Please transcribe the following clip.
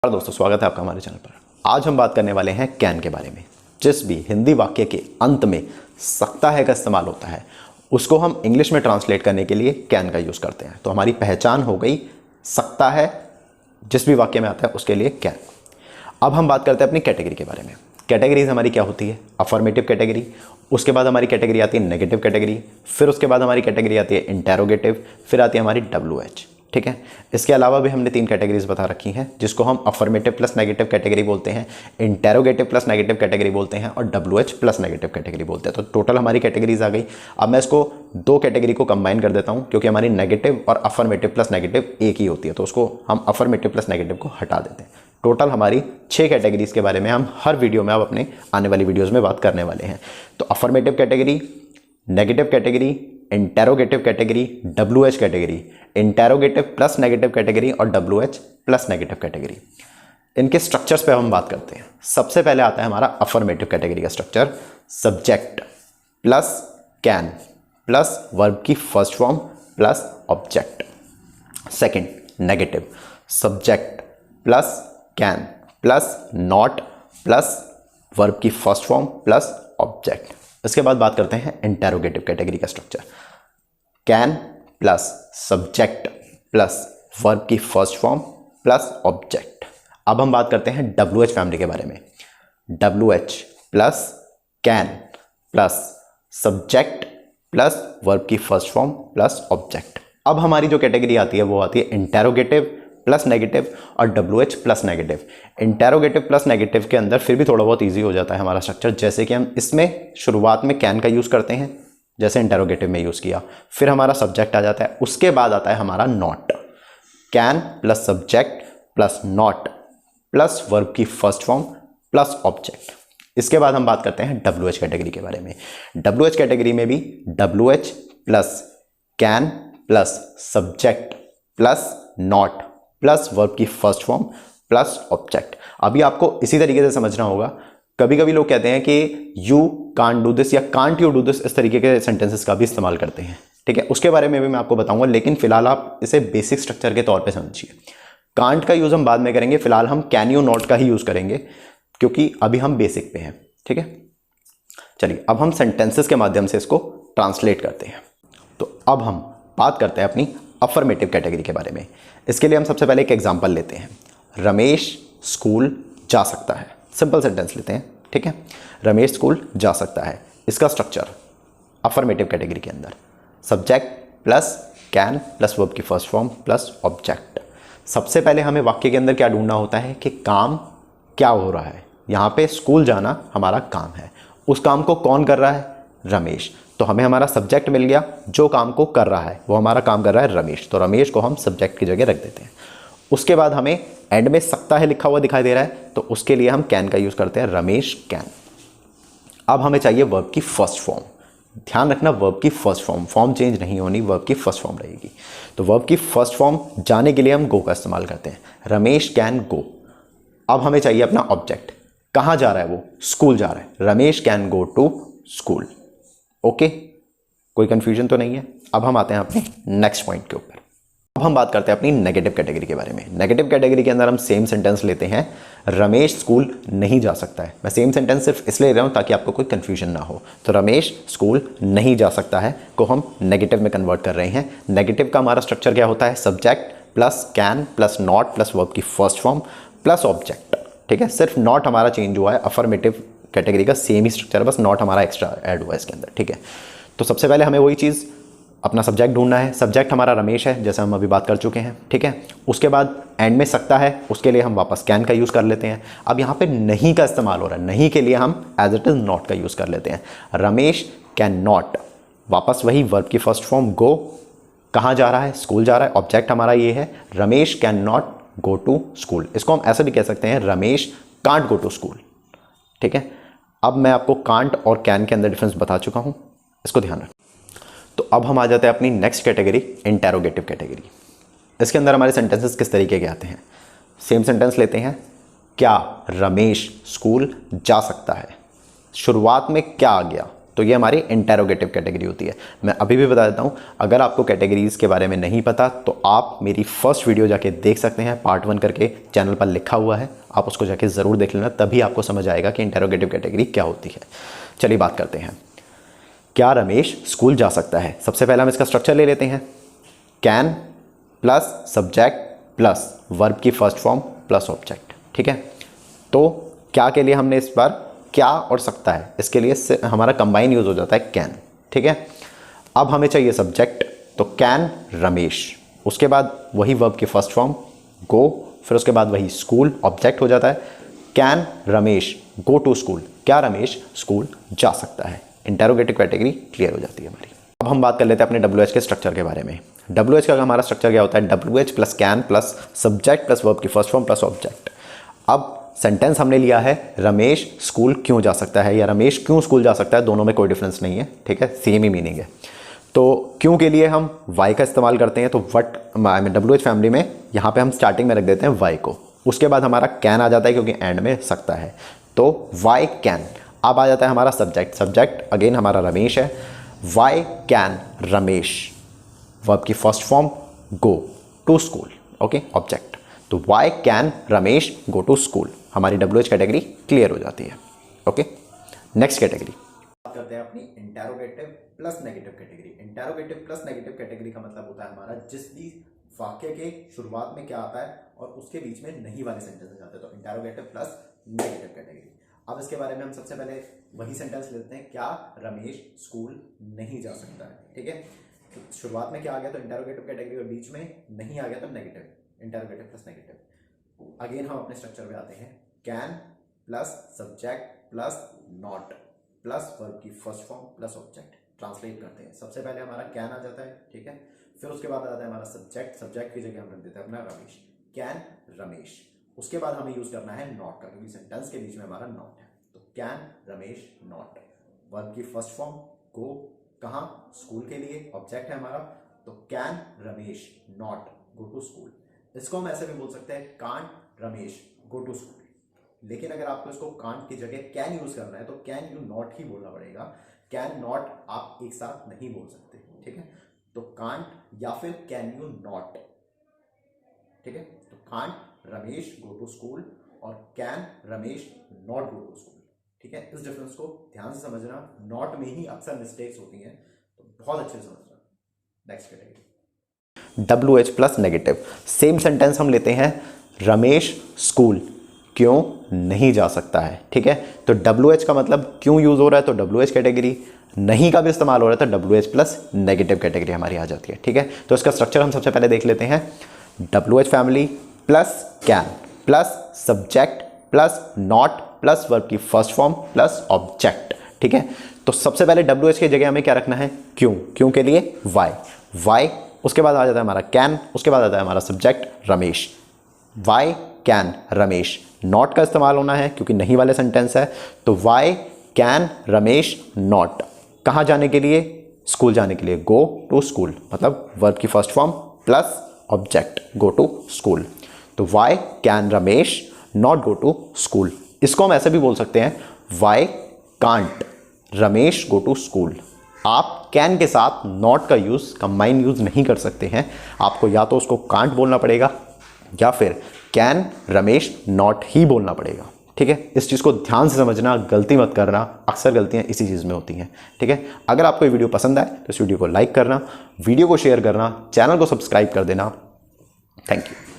और दोस्तों स्वागत है आपका हमारे चैनल पर। आज हम बात करने वाले हैं कैन के बारे में। जिस भी हिंदी वाक्य के अंत में सकता है का इस्तेमाल होता है उसको हम इंग्लिश में ट्रांसलेट करने के लिए कैन का यूज़ करते हैं। तो हमारी पहचान हो गई सकता है, जिस भी वाक्य में आता है उसके लिए कैन। अब हम बात करते हैं अपनी कैटेगरी के बारे में। कैटेगरीज हमारी क्या होती है? अफर्मेटिव कैटेगरी, उसके बाद हमारी कैटेगरी आती है नेगेटिव कैटेगरी, फिर उसके बाद हमारी कैटेगरी आती है इंटेरोगेटिव, फिर आती है हमारी WH। ठीक है, इसके अलावा भी हमने 3 कैटेगरीज बता रखी हैं जिसको हम अफर्मेटिव प्लस नेगेटिव कैटेगरी बोलते हैं, इंटेरोगेटिव प्लस नेगेटिव कैटेगरी बोलते हैं और WH प्लस नेगेटिव कैटेगरी बोलते हैं। तो टोटल हमारी कैटेगरीज आ गई। अब मैं इसको 2 कैटेगरी को कंबाइन कर देता हूं क्योंकि हमारी नेगेटिव और अफर्मेटिव प्लस नेगेटिव एक ही होती है, तो उसको हम अफर्मेटिव प्लस नेगेटिव को हटा देते हैं। टोटल हमारी 6 कैटेगरीज के बारे में हम हर वीडियो में अब अपने आने वाली वीडियोज़ में बात करने वाले हैं। तो affirmative category, negative category, interrogative category, WH category, interrogative plus negative category और WH प्लस नेगेटिव कैटेगरी। इनके स्ट्रक्चर्स पे हम बात करते हैं। सबसे पहले आता है हमारा अफर्मेटिव कैटेगरी का structure. Subject plus can plus verb की first form plus object. Second negative, subject plus can plus not plus verb की फर्स्ट फॉर्म प्लस ऑब्जेक्ट। इसके बाद बात करते हैं इंटेरोगेटिव कैटेगरी का structure. Can plus subject plus verb की first form plus object. अब हम बात करते हैं WH फैमिली के बारे में। WH plus can plus subject plus verb की फर्स्ट फॉर्म प्लस ऑब्जेक्ट। अब हमारी जो कैटेगरी आती है वो आती है इंटेरोगेटिव प्लस नेगेटिव और WH plus negative. Interrogative plus negative के अंदर फिर भी थोड़ा बहुत इजी हो जाता है हमारा स्ट्रक्चर, जैसे कि हम इसमें शुरुआत में कैन का यूज़ करते हैं जैसे इंटेरोगेटिव में यूज़ किया, फिर हमारा सब्जेक्ट आ जाता है, उसके बाद आता है हमारा not. Can plus subject plus not plus verb की फर्स्ट फॉर्म प्लस ऑब्जेक्ट। इसके बाद हम बात करते हैं WH कैटेगरी के बारे में। WH कैटेगरी में भी WH plus can plus subject plus not plus verb की फर्स्ट फॉर्म प्लस ऑब्जेक्ट। अभी आपको इसी तरीके से समझना होगा। कभी कभी लोग कहते हैं कि यू कांट डू दिस या कांट यू डू दिस, इस तरीके के सेंटेंसेस का भी इस्तेमाल करते हैं। ठीक है, उसके बारे में भी मैं आपको बताऊंगा, लेकिन फिलहाल आप इसे बेसिक स्ट्रक्चर के तौर पे समझिए। कांट का यूज़ हम बाद में करेंगे, फिलहाल हम कैन यू नॉट का ही यूज़ करेंगे क्योंकि अभी हम बेसिक पे हैं। ठीक है, चलिए अब हम सेंटेंसेस के माध्यम से इसको ट्रांसलेट करते हैं। तो अब हम बात करते हैं अपनी अफर्मेटिव कैटेगरी के बारे में। इसके लिए हम सबसे पहले एक एग्जांपल लेते हैं। रमेश स्कूल जा सकता है। सिंपल सेंटेंस लेते हैं। ठीक है, रमेश स्कूल जा सकता है। इसका स्ट्रक्चर अफर्मेटिव कैटेगरी के अंदर subject plus can plus verb की फर्स्ट फॉर्म प्लस ऑब्जेक्ट। सबसे पहले हमें वाक्य के अंदर क्या ढूंढना होता है कि काम क्या हो रहा है। यहाँ पे स्कूल जाना हमारा काम है, उस काम को कौन कर रहा है? रमेश। तो हमें हमारा सब्जेक्ट मिल गया, जो काम को कर रहा है वो हमारा काम कर रहा है रमेश, तो रमेश को हम सब्जेक्ट की जगह रख देते हैं। उसके बाद हमें एंड में सकता है लिखा हुआ दिखाई दे रहा है, तो उसके लिए हम कैन का यूज़ करते हैं, रमेश कैन। अब हमें चाहिए वर्ब की फर्स्ट फॉर्म। ध्यान रखना, वर्ब की फर्स्ट फॉर्म चेंज नहीं होनी, वर्ब की फर्स्ट फॉर्म रहेगी। तो वर्ब की फर्स्ट फॉर्म जाने के लिए हम गो का इस्तेमाल करते हैं, रमेश कैन गो। अब हमें चाहिए अपना ऑब्जेक्ट। कहाँ जा रहा है वो? स्कूल जा रहा है, Ramesh can go to school. Okay, कोई कंफ्यूजन तो नहीं है। अब हम आते हैं अपने नेक्स्ट पॉइंट के ऊपर। अब हम बात करते हैं अपनी नेगेटिव कैटेगरी के बारे में। नेगेटिव कैटेगरी के अंदर हम सेम सेंटेंस लेते हैं, रमेश स्कूल नहीं जा सकता है। मैं सेम सेंटेंस सिर्फ इसलिए ले रहा हूं ताकि आपको कोई कंफ्यूजन ना हो। तो रमेश स्कूल नहीं जा सकता है को हम नेगेटिव में कन्वर्ट कर रहे हैं। नेगेटिव का हमारा स्ट्रक्चर क्या होता है? Subject plus can plus not plus verb की फर्स्ट फॉर्म प्लस ऑब्जेक्ट। ठीक है, सिर्फ नॉट हमारा चेंज हुआ है। अफर्मेटिव कैटेगरी का सेम ही स्ट्रक्चर है, बस नॉट हमारा एक्स्ट्रा ऐड हुआ है इसके अंदर। ठीक है, तो सबसे पहले हमें वही चीज़ अपना सब्जेक्ट ढूंढना है। सब्जेक्ट हमारा रमेश है, जैसे हम अभी बात कर चुके हैं। ठीक है, उसके बाद एंड में सकता है, उसके लिए हम वापस कैन का यूज़ कर लेते हैं। अब यहाँ पे नहीं का इस्तेमाल हो रहा है, नहीं के लिए हम एज इट इज़ नॉट का यूज़ कर लेते हैं, रमेश कैन नॉट। वापस वही वर्ब की फर्स्ट फॉर्म गो। कहाँ जा रहा है? स्कूल जा रहा है। ऑब्जेक्ट हमारा ये है, Ramesh can not go to school. इसको हम ऐसे भी कह सकते हैं, Ramesh can't go to school. ठीक है, अब मैं आपको कांट और कैन के अंदर डिफरेंस बता चुका हूँ, इसको ध्यान रखें। तो अब हम आ जाते हैं अपनी नेक्स्ट कैटेगरी, इंटेरोगेटिव कैटेगरी। इसके अंदर हमारे सेंटेंसेस किस तरीके के आते हैं? सेम सेंटेंस लेते हैं, क्या रमेश स्कूल जा सकता है। शुरुआत में क्या आ गया? तो तो ये हमारी इंटेरोगेटिव कैटेगरी होती है। मैं अभी भी बता देता हूँ, अगर आपको कैटेगरीज के बारे में नहीं पता तो आप मेरी फर्स्ट वीडियो जाके देख सकते हैं, पार्ट 1 करके चैनल पर लिखा हुआ है, आप उसको जाके ज़रूर देख लेना, तभी आपको समझ आएगा कि इंटेरोगेटिव कैटेगरी क्या होती है। चलिए बात करते हैं, क्या रमेश स्कूल जा सकता है। सबसे पहले हम इसका स्ट्रक्चर ले लेते हैं, can plus subject plus verb की फर्स्ट फॉर्म प्लस ऑब्जेक्ट। ठीक है, तो क्या के लिए हमने इस बार क्या और सकता है, इसके लिए हमारा कंबाइन यूज हो जाता है कैन। ठीक है, अब हमें चाहिए सब्जेक्ट, तो कैन रमेश, उसके बाद वही वर्ब की फर्स्ट फॉर्म गो, फिर उसके बाद वही स्कूल, ऑब्जेक्ट हो जाता है can Ramesh go to school, क्या रमेश स्कूल जा सकता है। इंटेरोगेटिव कैटेगरी क्लियर हो जाती है हमारी। अब हम बात कर लेते हैं अपने WH के स्ट्रक्चर के बारे में। WH का हमारा स्ट्रक्चर क्या होता है, WH plus can plus subject plus verb की फर्स्ट फॉर्म प्लस ऑब्जेक्ट। अब सेंटेंस हमने लिया है रमेश स्कूल क्यों जा सकता है या रमेश क्यों स्कूल जा सकता है, दोनों में कोई डिफरेंस नहीं है। ठीक है, सेम ही मीनिंग है। तो क्यों के लिए हम वाई का इस्तेमाल करते हैं, तो वट WH फैमिली में यहाँ पे हम स्टार्टिंग में रख देते हैं वाई को, उसके बाद हमारा कैन आ जाता है क्योंकि एंड में सकता है, तो वाई कैन। अब आ जाता है हमारा सब्जेक्ट, सब्जेक्ट अगेन हमारा रमेश है, वाई कैन रमेश वर्ब की first form go to school, okay object, तो why can Ramesh go to school, हमारी WH कैटेगरी क्लियर हो जाती है। ओके, नेक्स्ट कैटेगरी बात करते हैं अपनी interrogative plus negative category. Interrogative plus negative category का मतलब होता है हमारा जिस भी वाक्य के शुरुआत में क्या आता है और उसके बीच में नहीं वाले सेंटेंस जाते हैं, तो इंटेरोगेटिव प्लस नेगेटिव कैटेगरी। अब इसके बारे में हम सबसे पहले वही सेंटेंस लेते हैं, क्या रमेश स्कूल नहीं जा सकता है। ठीक है, तो शुरुआत में क्या आ गया, तो इंटेरोगेटिव कैटेगरी, और बीच में नहीं आ गया तो negative, interrogative plus negative. Again हम अपने स्ट्रक्चर पे आते हैं, can plus subject plus not plus verb की first form plus object. Translate करते हैं, सबसे पहले हमारा कैन आ जाता है, ठीक है, फिर उसके बाद आता है हमारा सब्जेक्ट, सब्जेक्ट की जगह हम रख देते हैं अपना रमेश, कैन रमेश। उसके बाद हमें यूज करना है नॉट का, क्योंकि सेंटेंस के बीच में हमारा नॉट है, तो कैन रमेश नॉट, वर्ब की फर्स्ट फॉर्म गो, कहाँ, स्कूल के लिए, ऑब्जेक्ट है हमारा, तो can Ramesh not go to school. इसको हम ऐसे भी बोल सकते हैं, can't Ramesh go to school, लेकिन अगर आपको इसको कांट की जगह कैन यूज करना है तो कैन यू नॉट ही बोलना पड़ेगा, कैन नॉट आप एक साथ नहीं बोल सकते। ठीक है, तो कांट या फिर कैन यू नॉट। ठीक है, तो can't Ramesh go to school और can Ramesh not go to school. ठीक है, इस डिफरेंस को ध्यान से समझना, नॉट में ही अक्सर मिस्टेक्स होती हैं, तो बहुत अच्छे से समझना। Next category WH plus negative. Same sentence हम लेते हैं, रमेश स्कूल क्यों नहीं जा सकता है। ठीक है, तो WH का मतलब क्यों यूज हो रहा है, तो WH कैटेगरी, नहीं का भी इस्तेमाल हो रहा है तो WH प्लस नेगेटिव कैटेगरी हमारी आ जाती है। ठीक है, तो इसका स्ट्रक्चर हम सबसे पहले देख लेते हैं, WH family plus can plus subject plus not plus verb की फर्स्ट फॉर्म प्लस ऑब्जेक्ट। ठीक है, तो सबसे पहले WH की जगह हमें क्या रखना है, क्यों, क्यों के लिए वाई, उसके बाद आ जाता है हमारा कैन, उसके बाद आता है हमारा subject Ramesh, why can Ramesh. Not का इस्तेमाल होना है क्योंकि नहीं वाले सेंटेंस है, तो वाई कैन रमेश नॉट, कहाँ जाने के लिए, स्कूल जाने के लिए, गो टू स्कूल, मतलब वर्ब की first form plus object go to school, तो why can Ramesh not go to school. इसको हम ऐसे भी बोल सकते हैं, why can't Ramesh go to school. आप कैन के साथ नॉट का यूज, कंबाइन यूज नहीं कर सकते हैं, आपको या तो उसको कांट बोलना पड़ेगा या फिर कैन रमेश नॉट ही बोलना पड़ेगा। ठीक है, इस चीज़ को ध्यान से समझना, गलती मत करना, अक्सर गलतियां इसी चीज़ में होती हैं। ठीक है, अगर आपको ये वीडियो पसंद आए तो इस वीडियो को लाइक करना, वीडियो को शेयर करना, चैनल को सब्सक्राइब कर देना। Thank you.